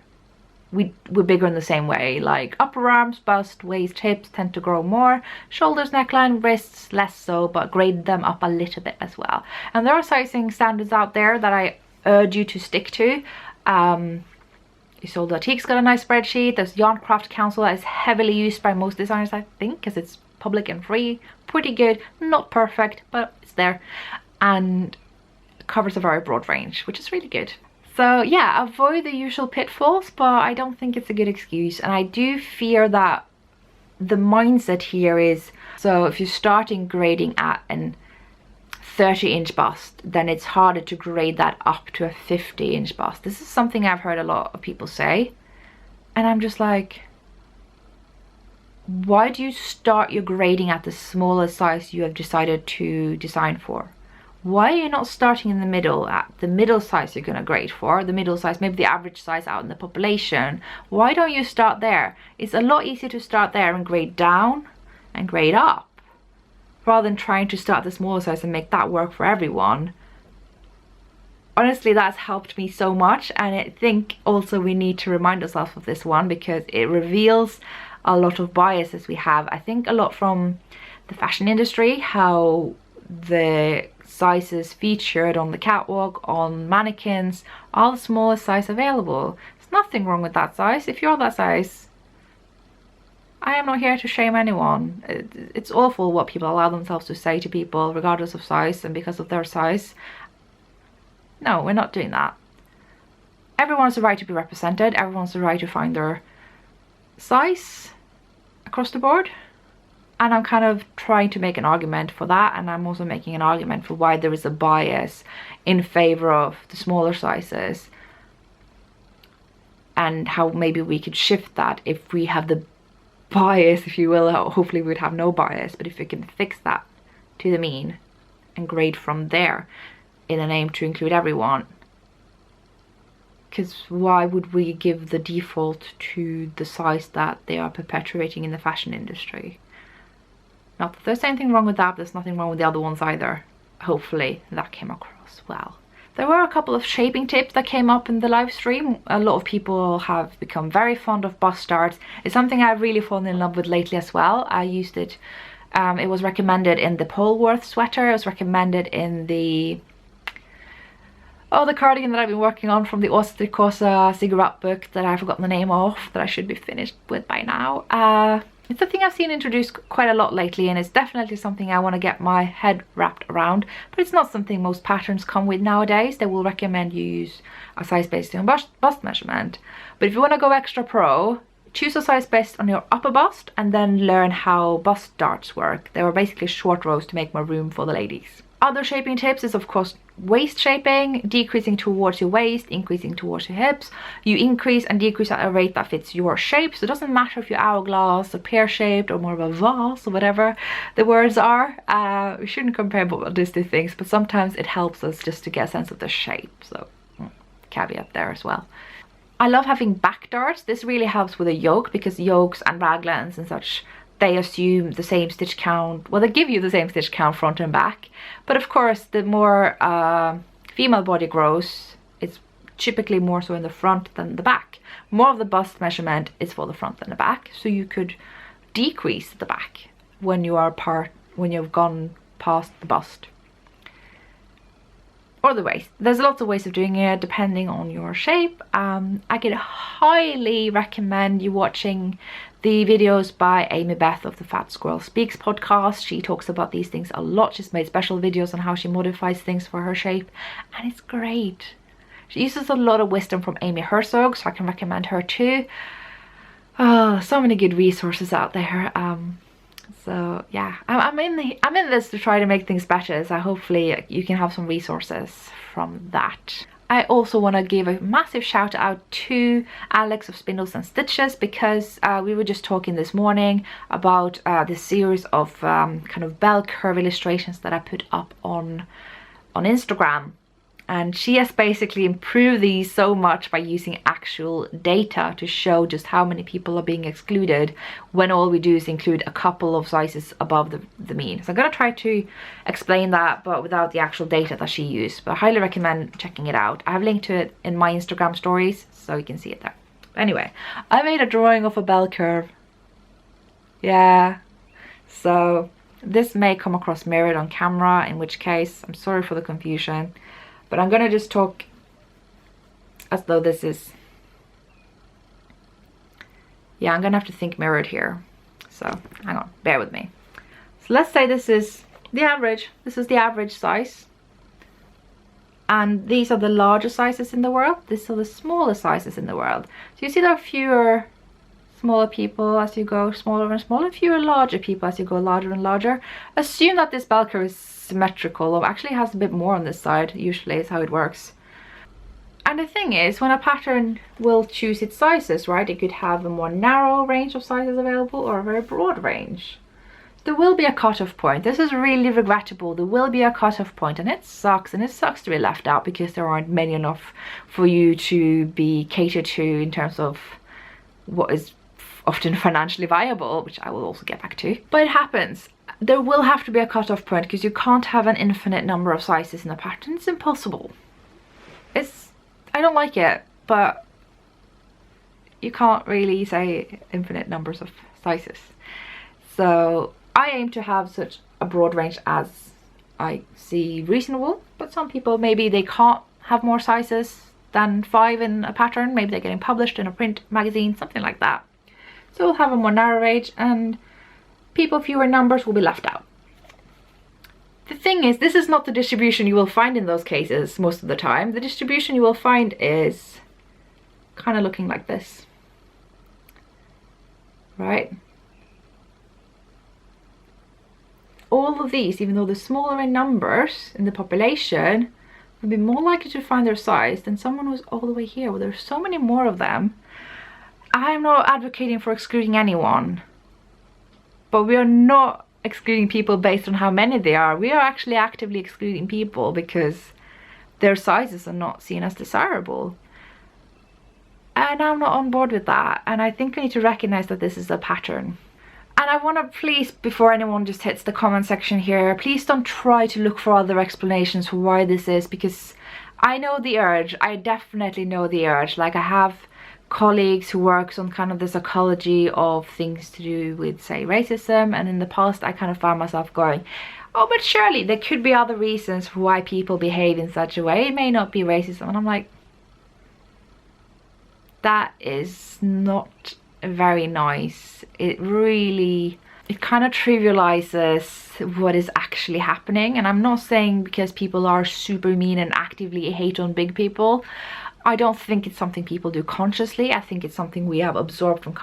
[SPEAKER 1] We're bigger in the same way, like upper arms, bust, waist, hips tend to grow more, shoulders, neckline, wrists less so, but grade them up a little bit as well. And there are sizing standards out there that I urge you to stick to. Isolde got a nice spreadsheet. There's Yarn Craft Council that is heavily used by most designers, I think, because it's public and free. Pretty good, not perfect, but it's there, and covers a very broad range, which is really good. So yeah, avoid the usual pitfalls, but I don't think it's a good excuse. And I do fear that the mindset here is, so if you're starting grading at an 30-inch bust, then it's harder to grade that up to a 50-inch bust. This is something I've heard a lot of people say, and I'm just like, why do you start your grading at the smallest size you have decided to design for? Why are you not starting in the middle, at the middle size you're going to grade for, the middle size, maybe the average size out in the population? Why don't you start there? It's a lot easier to start there and grade down and grade up, rather than trying to start the smaller size and make that work for everyone. Honestly, that's helped me so much, and I think also we need to remind ourselves of this one, because it reveals a lot of biases we have. I think a lot from the fashion industry, how the sizes featured on the catwalk, on mannequins, are the smallest size available. There's nothing wrong with that size. If you're that size, I am not here to shame anyone. It's awful what people allow themselves to say to people regardless of size and because of their size. No, we're not doing that. Everyone has the right to be represented. Everyone has the right to find their size across the board. And I'm kind of trying to make an argument for that, and I'm also making an argument for why there is a bias in favor of the smaller sizes, and how maybe we could shift that if we have the bias, if you will. Hopefully we'd have no bias, but if we can fix that to the mean and grade from there in an aim to include everyone. Because why would we give the default to the size that they are perpetuating in the fashion industry? Not that there's anything wrong with that, there's nothing wrong with the other ones either. Hopefully that came across well. There were a couple of shaping tips that came up in the live stream. A lot of people have become very fond of bust darts. It's something I've really fallen in love with lately as well. I used it, it was recommended in the Polworth sweater, it was recommended in the cardigan that I've been working on from the Osterkosa cigarette book that I've forgotten the name of, that I should be finished with by now. It's a thing I've seen introduced quite a lot lately, and it's definitely something I want to get my head wrapped around, but it's not something most patterns come with nowadays. They will recommend you use a size based on bust measurement. But if you want to go extra pro, choose a size based on your upper bust and then learn how bust darts work. They were basically short rows to make more room for the ladies. Other shaping tips is of course waist shaping, decreasing towards your waist, increasing towards your hips. You increase and decrease at a rate that fits your shape. So it doesn't matter if you're hourglass or pear-shaped or more of a vase or whatever the words are. We shouldn't compare these two things, but sometimes it helps us just to get a sense of the shape. So caveat there as well. I love having back darts. This really helps with a yoke, because yokes and raglans and such, they assume the same stitch count. Well, they give you the same stitch count front and back, but of course the more female body grows, it's typically more so in the front than the back. More of the bust measurement is for the front than the back, so you could decrease the back when you've gone past the bust. Or the waist. There's lots of ways of doing it depending on your shape. I could highly recommend you watching the videos by Amy Beth of the Fat Squirrel Speaks podcast. She talks about these things a lot. She's made special videos on how she modifies things for her shape, and it's great. She uses a lot of wisdom from Amy Herzog, so I can recommend her too. Oh, so many good resources out there. So yeah, I'm in this to try to make things better, so hopefully you can have some resources from that. I also want to give a massive shout out to Alex of Spindles and Stitches, because we were just talking this morning about this series of kind of bell curve illustrations that I put up on Instagram. And she has basically improved these so much by using actual data to show just how many people are being excluded when all we do is include a couple of sizes above the mean. So I'm going to try to explain that, but without the actual data that she used. But I highly recommend checking it out. I have linked to it in my Instagram stories, so you can see it there. Anyway, I made a drawing of a bell curve. Yeah, so this may come across mirrored on camera, in which case I'm sorry for the confusion. But I'm gonna just talk as though this is, yeah, I'm gonna have to think mirrored here. So hang on, bear with me. So let's say this is the average. This is the average size. And these are the larger sizes in the world. These are the smaller sizes in the world. So you see there are fewer smaller people as you go smaller and smaller, fewer larger people as you go larger and larger. Assume that this bell curve is symmetrical, or actually has a bit more on this side, usually is how it works. And the thing is, when a pattern will choose its sizes, right, it could have a more narrow range of sizes available or a very broad range. There will be a cutoff point. This is really regrettable. There will be a cutoff point, and it sucks to be left out, because there aren't many enough for you to be catered to in terms of what is often financially viable, which I will also get back to. But it happens. There will have to be a cutoff point, because you can't have an infinite number of sizes in a pattern. It's impossible. I don't like it, but you can't really say infinite numbers of sizes. So I aim to have such a broad range as I see reasonable, but some people, maybe they can't have more sizes than 5 in a pattern. Maybe they're getting published in a print magazine, something like that. So we'll have a more narrow range, and people fewer numbers will be left out. The thing is, this is not the distribution you will find in those cases most of the time. The distribution you will find is kind of looking like this, right? All of these, even though they're smaller in numbers in the population, would be more likely to find their size than someone who's all the way here, where there's so many more of them. I'm not advocating for excluding anyone, but we are not excluding people based on how many they are. We are actually actively excluding people because their sizes are not seen as desirable. And I'm not on board with that. And I think we need to recognize that this is a pattern. And I want to please, before anyone just hits the comment section here, please don't try to look for other explanations for why this is, because I know the urge. I definitely know the urge. Like, I have colleagues who works on kind of the psychology of things to do with, say, racism, and in the past I kind of found myself going, oh, but surely there could be other reasons for why people behave in such a way. It may not be racism. And I'm like, that is not very nice. It kind of trivializes what is actually happening. And I'm not saying because people are super mean and actively hate on big people. I don't think it's something people do consciously. I think it's something we have absorbed from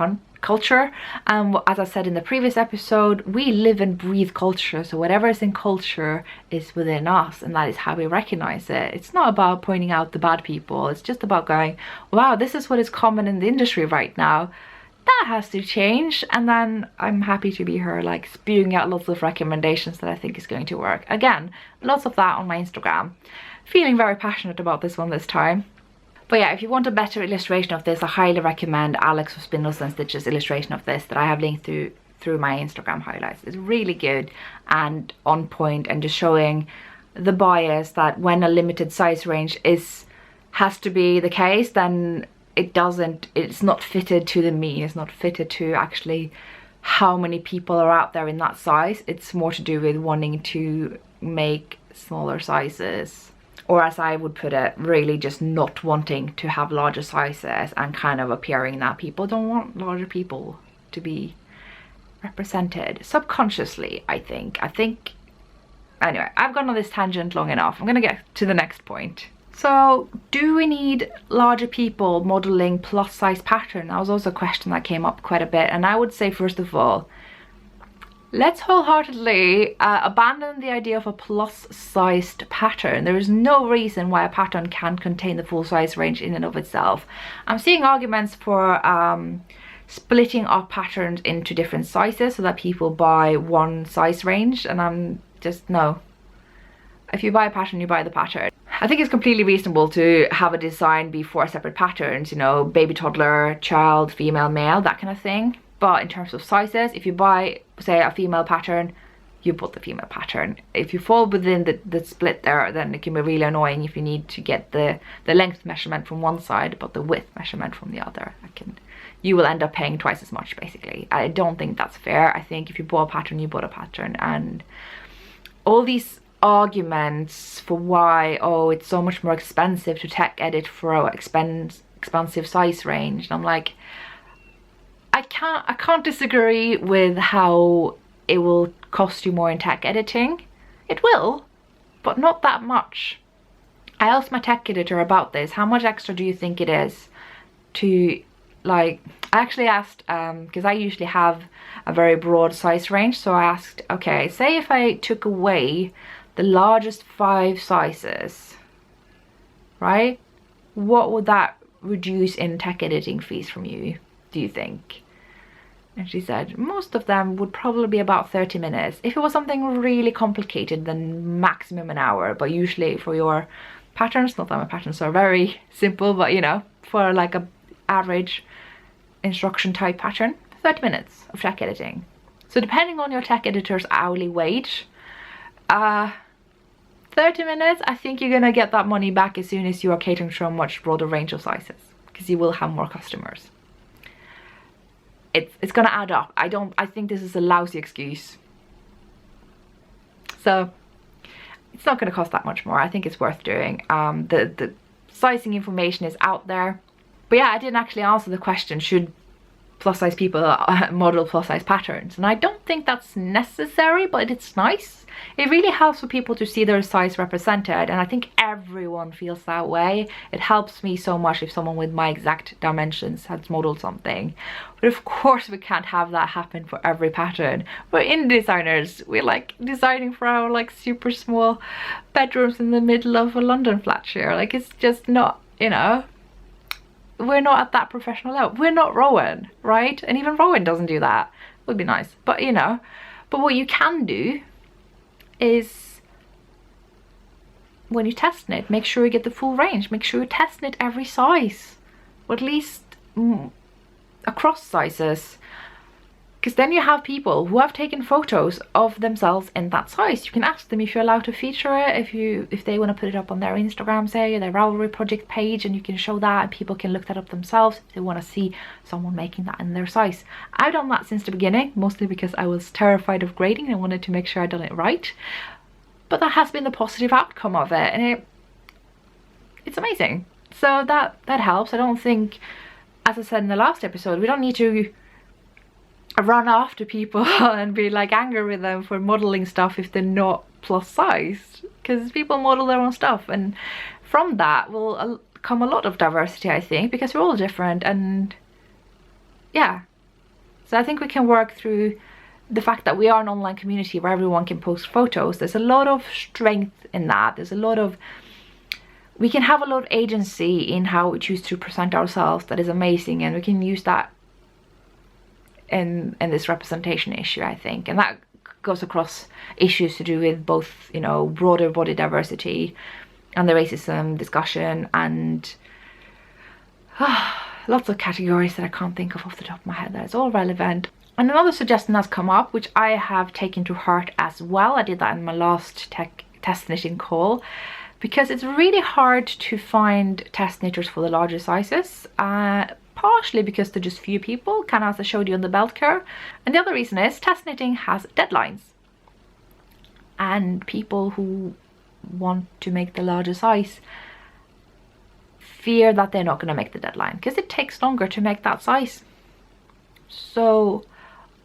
[SPEAKER 1] culture, and as I said in the previous episode, we live and breathe culture, so whatever is in culture is within us, and that is how we recognize it. It's not about pointing out the bad people, it's just about going, wow, this is what is common in the industry right now, that has to change. And then I'm happy to be her, like spewing out lots of recommendations that I think is going to work. Again, lots of that on my Instagram. Feeling very passionate about this one this time. But yeah, if you want a better illustration of this, I highly recommend Alex of Spindles and Stitches illustration of this that I have linked through my Instagram highlights. It's really good and on point, and just showing the bias that when a limited size range has to be the case, then it's not fitted to the mean, it's not fitted to actually how many people are out there in that size. It's more to do with wanting to make smaller sizes, or as I would put it, really just not wanting to have larger sizes and kind of appearing that people don't want larger people to be represented subconsciously, I think. Anyway, I've gone on this tangent long enough. I'm gonna get to the next point. So, do we need larger people modeling plus size pattern? That was also a question that came up quite a bit, and I would say, first of all, let's wholeheartedly abandon the idea of a plus sized pattern. There is no reason why a pattern can't contain the full size range in and of itself. I'm seeing arguments for splitting up patterns into different sizes so that people buy one size range, and I'm just, no. If you buy a pattern, you buy the pattern. I think it's completely reasonable to have a design be 4 separate patterns, you know, baby, toddler, child, female, male, that kind of thing. But in terms of sizes, if you buy, say, a female pattern, you put the female pattern. If you fall within the split there, then it can be really annoying if you need to get the length measurement from one side but the width measurement from the other. You will end up paying twice as much, basically. I don't think that's fair. I think if you bought a pattern, you bought a pattern. And all these arguments for why, oh, it's so much more expensive to tech edit for an expansive size range, and I'm like, I can't disagree with how it will cost you more in tech editing. It will, but not that much. I asked my tech editor about this. How much extra do you think it is to, like, I actually asked, because I usually have a very broad size range, so I asked, okay, say if I took away the largest 5 sizes, right? What would that reduce in tech editing fees from you, do you think? And she said most of them would probably be about 30 minutes. If it was something really complicated, then maximum an hour. But usually for your patterns, not that my patterns are very simple, but you know, for like a average instruction type pattern, 30 minutes of tech editing. So depending on your tech editor's hourly wage, 30 minutes, I think you're gonna get that money back as soon as you are catering to a much broader range of sizes, because you will have more customers. It's gonna add up. I think this is a lousy excuse. So it's not gonna cost that much more. I think it's worth doing. The sizing information is out there. But yeah, I didn't actually answer the question, should plus size people model plus size patterns? And I don't think that's necessary, but it's nice. It really helps for people to see their size represented, and I think everyone feels that way. It helps me so much if someone with my exact dimensions has modeled something. But of course we can't have that happen for every pattern. We're indie designers. We like designing for our like super small bedrooms in the middle of a London flat share. Like, it's just not, you know, we're not at that professional level. We're not Rowan, right? And even Rowan doesn't do that. It would be nice, but you know. But what you can do is, when you test it, make sure you get the full range. Make sure you test it every size, or at least across sizes, because then you have people who have taken photos of themselves in that size. You can ask them if you're allowed to feature it, if they want to put it up on their Instagram, say their Ravelry project page, and you can show that and people can look that up themselves if they want to see someone making that in their size. I've done that since the beginning, mostly because I was terrified of grading and wanted to make sure I'd done it right. But that has been the positive outcome of it, and it's amazing. So that helps. I don't think, as I said in the last episode, we don't need to run after people and be like angry with them for modeling stuff if they're not plus size, because people model their own stuff, and from that will come a lot of diversity, I think, because we're all different. And yeah, So I think we can work through the fact that we are an online community where everyone can post photos. There's a lot of strength in that. There's a lot of, we can have a lot of agency in how we choose to present ourselves. That is amazing, and we can use that in this representation issue, I think. And that goes across issues to do with both, you know, broader body diversity and the racism discussion, and lots of categories that I can't think of off the top of my head. That is all relevant. And another suggestion has come up, which I have taken to heart as well. I did that in my last test knitting call, because it's really hard to find test knitters for the larger sizes. Partially because there are just few people, kind of as I showed you on the belt curve. And the other reason is test knitting has deadlines. And people who want to make the larger size fear that they're not going to make the deadline, because it takes longer to make that size. So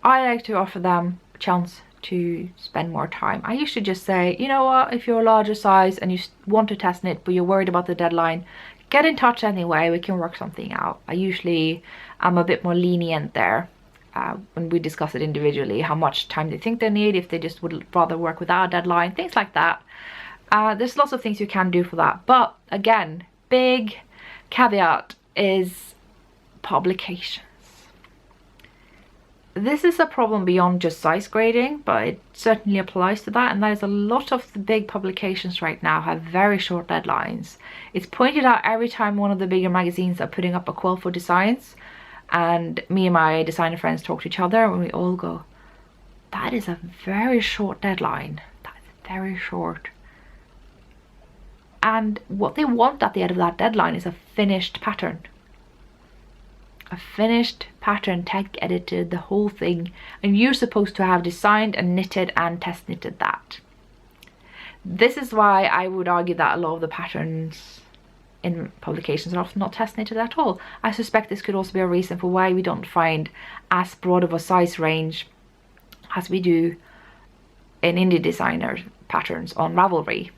[SPEAKER 1] I like to offer them a chance to spend more time. I usually just say, you know what, if you're a larger size and you want to test knit but you're worried about the deadline, get in touch anyway, we can work something out. I usually am a bit more lenient there when we discuss it individually, how much time they think they need, if they just would rather work without a deadline, things like that. There's lots of things you can do for that. But again, big caveat is publications. This is a problem beyond just size grading, but it certainly applies to that, and that is a lot of the big publications right now have very short deadlines. It's pointed out every time one of the bigger magazines are putting up a call for designs, and me and my designer friends talk to each other and we all go, that is a very short deadline. That's very short. And what they want at the end of that deadline is a finished pattern. A finished pattern, tech edited, the whole thing, and you're supposed to have designed and knitted and test knitted that. This is why I would argue that a lot of the patterns in publications are often not test knitted at all. I suspect this could also be a reason for why we don't find as broad of a size range as we do in indie designer patterns on Ravelry,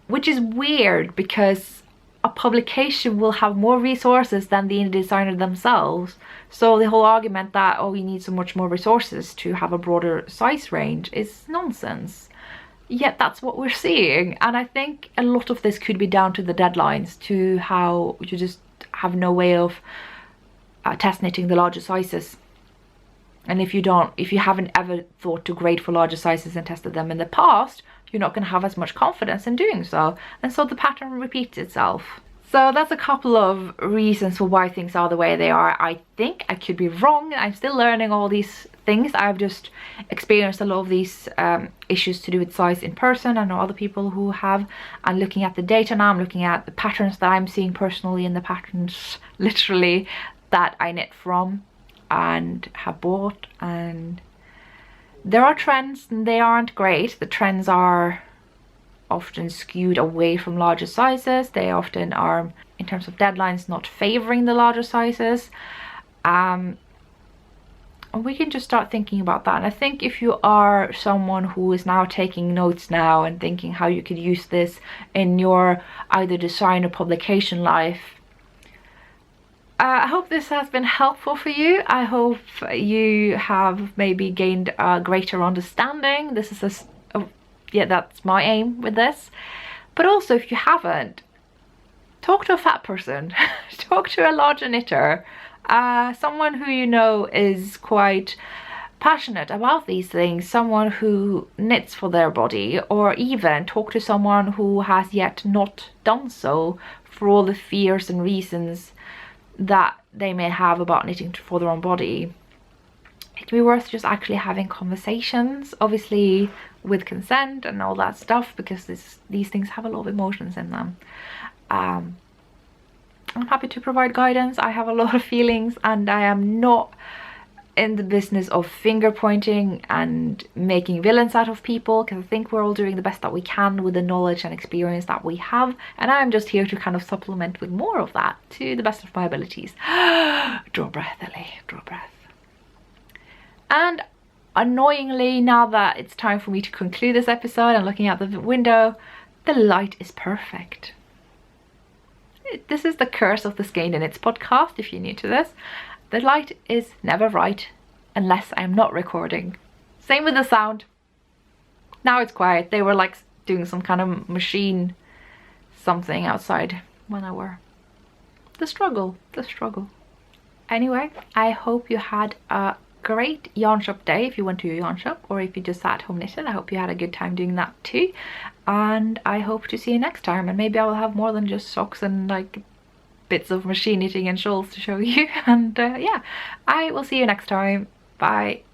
[SPEAKER 1] which is weird because a publication will have more resources than the indie designer themselves. So the whole argument that, oh, you need so much more resources to have a broader size range is nonsense. Yet that's what we're seeing. And I think a lot of this could be down to the deadlines, to how you just have no way of test knitting the larger sizes. And if you haven't ever thought to grade for larger sizes and tested them in the past, you're not going to have as much confidence in doing so, and so the pattern repeats itself. So that's a couple of reasons for why things are the way they are. I think I could be wrong. I'm still learning all these things. I've just experienced a lot of these issues to do with size in person. I know other people who have. I'm looking at the data now. I'm looking at the patterns that I'm seeing personally, and the patterns literally that I knit from and have bought, and there are trends and they aren't great. The trends are often skewed away from larger sizes. They often are, in terms of deadlines, not favoring the larger sizes. And we can just start thinking about that. And I think if you are someone who is now taking notes now and thinking how you could use this in your either design or publication life, I hope this has been helpful for you. I hope you have maybe gained a greater understanding. This is yeah, that's my aim with this. But also, if you haven't, talk to a fat person. Talk to a larger knitter. Someone who you know is quite passionate about these things. Someone who knits for their body. Or even talk to someone who has yet not done so, for all the fears and reasons that they may have about knitting for their own body. It can be worth just actually having conversations, obviously with consent and all that stuff, because these things have a lot of emotions in them. I'm happy to provide guidance. I have a lot of feelings, and I am not in the business of finger pointing and making villains out of people, because I think we're all doing the best that we can with the knowledge and experience that we have, and I'm just here to kind of supplement with more of that to the best of my abilities. Draw breath, Ellie, draw breath. And annoyingly, now that it's time for me to conclude this episode and looking out the window, the light is perfect. This is the curse of the Skeindeer Knits podcast, if you're new to this. The light is never right unless I'm not recording. Same with the sound. Now it's quiet. They were like doing some kind of machine something outside when I were. The struggle. Anyway, I hope you had a great yarn shop day if you went to your yarn shop, or if you just sat home knitted. I hope you had a good time doing that too, and I hope to see you next time, and maybe I will have more than just socks and like bits of machine knitting and shawls to show you. And yeah, I will see you next time. Bye.